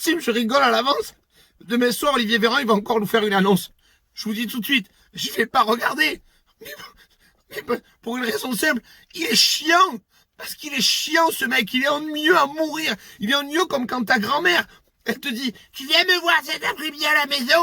team, je rigole à l'avance. Demain soir, Olivier Véran, il va encore nous faire une annonce. Je vous dis tout de suite, je vais pas regarder. Mais pour une raison simple, il est chiant. Parce qu'il est chiant, ce mec. Il est ennuyeux à mourir. Il est ennuyeux comme quand ta grand-mère, elle te dit, tu viens me voir cet après-midi à la maison?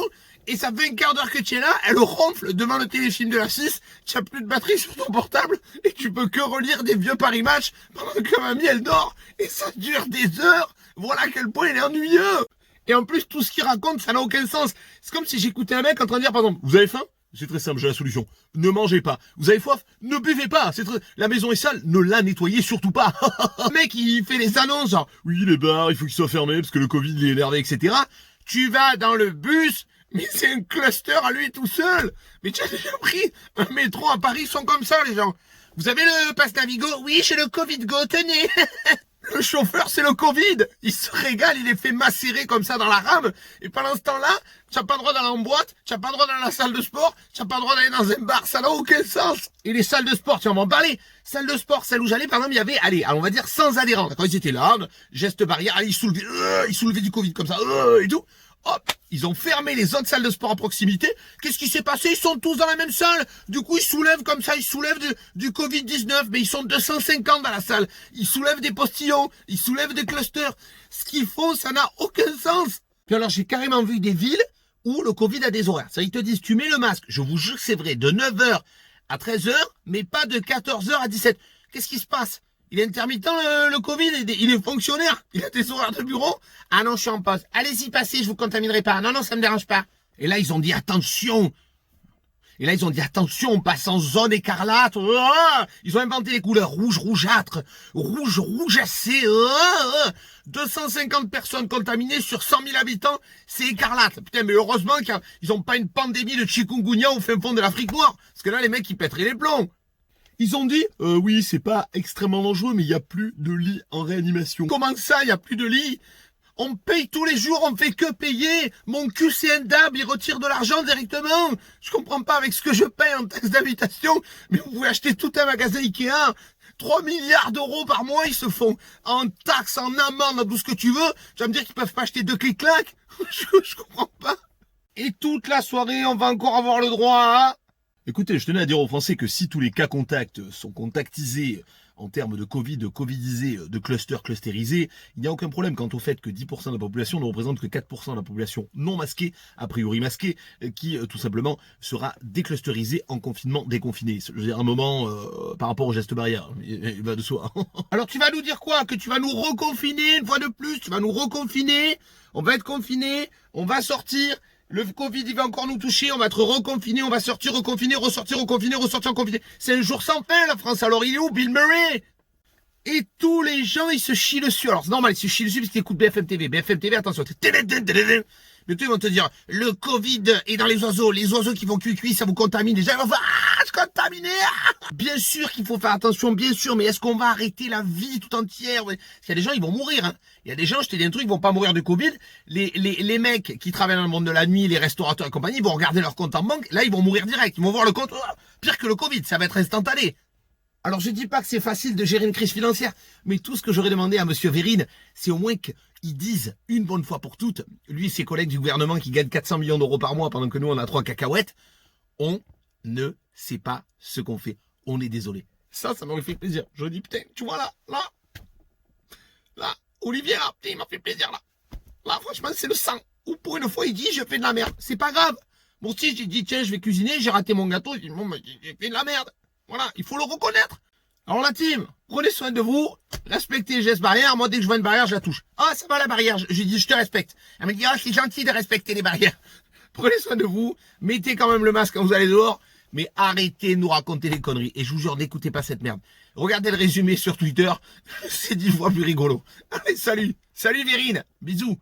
Et ça fait un quart d'heure que tu es là, elle ronfle devant le téléfilm de la 6, tu n'as plus de batterie sur ton portable, et tu peux que relire des vieux Paris Match pendant que mamie elle dort, et ça dure des heures. Voilà à quel point il est ennuyeux. Et en plus, tout ce qu'il raconte, ça n'a aucun sens. C'est comme si j'écoutais un mec en train de dire, par exemple, vous avez faim? C'est très simple, j'ai la solution. Ne mangez pas. Vous avez soif? Ne buvez pas. La maison est sale, ne la nettoyez surtout pas. Le mec, il fait les annonces, genre, oui, les bars, il faut qu'ils soient fermés parce que le Covid, il est énervé, etc. Tu vas dans le bus, mais c'est un cluster à lui tout seul. Mais tu as déjà pris un métro à Paris, ils sont comme ça, les gens. Vous avez le pass Navigo? Oui, j'ai le Covid Go, tenez. Le chauffeur, c'est le Covid. Il se régale, il est fait macérer comme ça dans la rame. Et pendant ce temps-là, tu n'as pas le droit d'aller en boîte, tu n'as pas le droit d'aller à la salle de sport, tu n'as pas le droit d'aller dans un bar, ça n'a aucun sens. Et les salles de sport, tu vas m'en parler. Salle de sport, celle où j'allais, par exemple, il y avait, allez, on va dire 100 adhérents. D'accord, ils étaient là, geste barrière, allez, ils soulevaient du Covid comme ça, et tout. Hop, ils ont fermé les autres salles de sport à proximité. Qu'est-ce qui s'est passé? Ils sont tous dans la même salle. Du coup, ils soulèvent comme ça, ils soulèvent du Covid-19, mais ils sont 250 dans la salle. Ils soulèvent des postillons, ils soulèvent des clusters. Ce qu'ils font, ça n'a aucun sens. Puis alors, j'ai carrément vu des villes où le Covid a des horaires. Ça, ils te disent, tu mets le masque, je vous jure que c'est vrai, de 9h à 13h, mais pas de 14h à 17h. Qu'est-ce qui se passe? Il est intermittent, le Covid, il est fonctionnaire, il a des horaires de bureau. Ah non, je suis en pause. Allez-y, passez, je vous contaminerai pas. Non, ça me dérange pas. Et là, ils ont dit attention. On passe en zone écarlate. Oh, ils ont inventé les couleurs rouge rougeâtre, rouge rougacé. 250 personnes contaminées sur 100 000 habitants, c'est écarlate. Putain, mais heureusement qu'ils ont pas une pandémie de chikungunya au fin fond de l'Afrique noire. Parce que là, les mecs, ils pèteraient les plombs. Ils ont dit, oui, c'est pas extrêmement dangereux, mais il y a plus de lits en réanimation. Comment ça, il y a plus de lits? On paye tous les jours, on fait que payer. Mon QCN DAB, il retire de l'argent directement. Je comprends pas avec ce que je paye en taxe d'habitation, mais vous pouvez acheter tout un magasin Ikea. 3 milliards d'euros par mois, ils se font en taxes, en amende, en tout ce que tu veux. Tu vas me dire qu'ils peuvent pas acheter 2 clics-clacs? Je comprends pas. Et toute la soirée, on va encore avoir le droit à... Écoutez, je tenais à dire aux Français que si tous les cas contacts sont contactisés en termes de Covid, covidisés, de clusterisés, il n'y a aucun problème quant au fait que 10% de la population ne représente que 4% de la population non masquée, a priori masquée, qui tout simplement sera déclusterisée en confinement, déconfiné. Je veux dire, un moment, par rapport aux gestes barrières, il va de soi. Alors tu vas nous dire quoi? Que tu vas nous reconfiner une fois de plus? Tu vas nous reconfiner? On va être confinés, on va sortir... Le Covid, il va encore nous toucher, on va être reconfiné, on va sortir reconfiné, ressortir reconfiné, ressortir reconfiné. C'est un jour sans fin, la France. Alors il est où, Bill Murray? Et tous les gens, ils se chient dessus. Alors c'est normal, ils se chient dessus parce qu'ils écoutent BFM TV. BFM TV, attention. Mais ils vont te dire, le Covid est dans les oiseaux qui vont cuit, ça vous contamine. Les gens ils vont faire, je suis contaminé. Bien sûr qu'il faut faire attention, bien sûr, mais est-ce qu'on va arrêter la vie tout entière? Parce qu'il y a des gens, ils vont mourir. Hein. Il y a des gens, je t'ai dit un truc, ils vont pas mourir de Covid. Les mecs qui travaillent dans le monde de la nuit, les restaurateurs et compagnie, ils vont regarder leur compte en banque. Là, ils vont mourir direct. Ils vont voir le compte, pire que le Covid, ça va être instantané. Alors je dis pas que c'est facile de gérer une crise financière, mais tout ce que j'aurais demandé à monsieur Vérine, c'est au moins qu'ils disent une bonne fois pour toutes, lui et ses collègues du gouvernement qui gagnent 400 millions d'euros par mois pendant que nous on a 3 cacahuètes, on ne sait pas ce qu'on fait. On est désolé. Ça m'aurait fait plaisir. Je dis putain, tu vois là, Olivier là, putain, il m'a fait plaisir là. Là franchement c'est le sang. Ou pour une fois il dit je fais de la merde. C'est pas grave. Bon si j'ai dit tiens je vais cuisiner, j'ai raté mon gâteau, j'ai dit bon j'ai fait de la merde. Voilà, il faut le reconnaître. Alors la team, prenez soin de vous, respectez les gestes barrières. Moi, dès que je vois une barrière, je la touche. Ah, ça va la barrière. J'ai dit, je te respecte. Elle me dit, ah, c'est gentil de respecter les barrières. Prenez soin de vous, mettez quand même le masque quand vous allez dehors, mais arrêtez de nous raconter des conneries. Et je vous jure, n'écoutez pas cette merde. Regardez le résumé sur Twitter, c'est 10 fois plus rigolo. Allez, salut Vérine, bisous.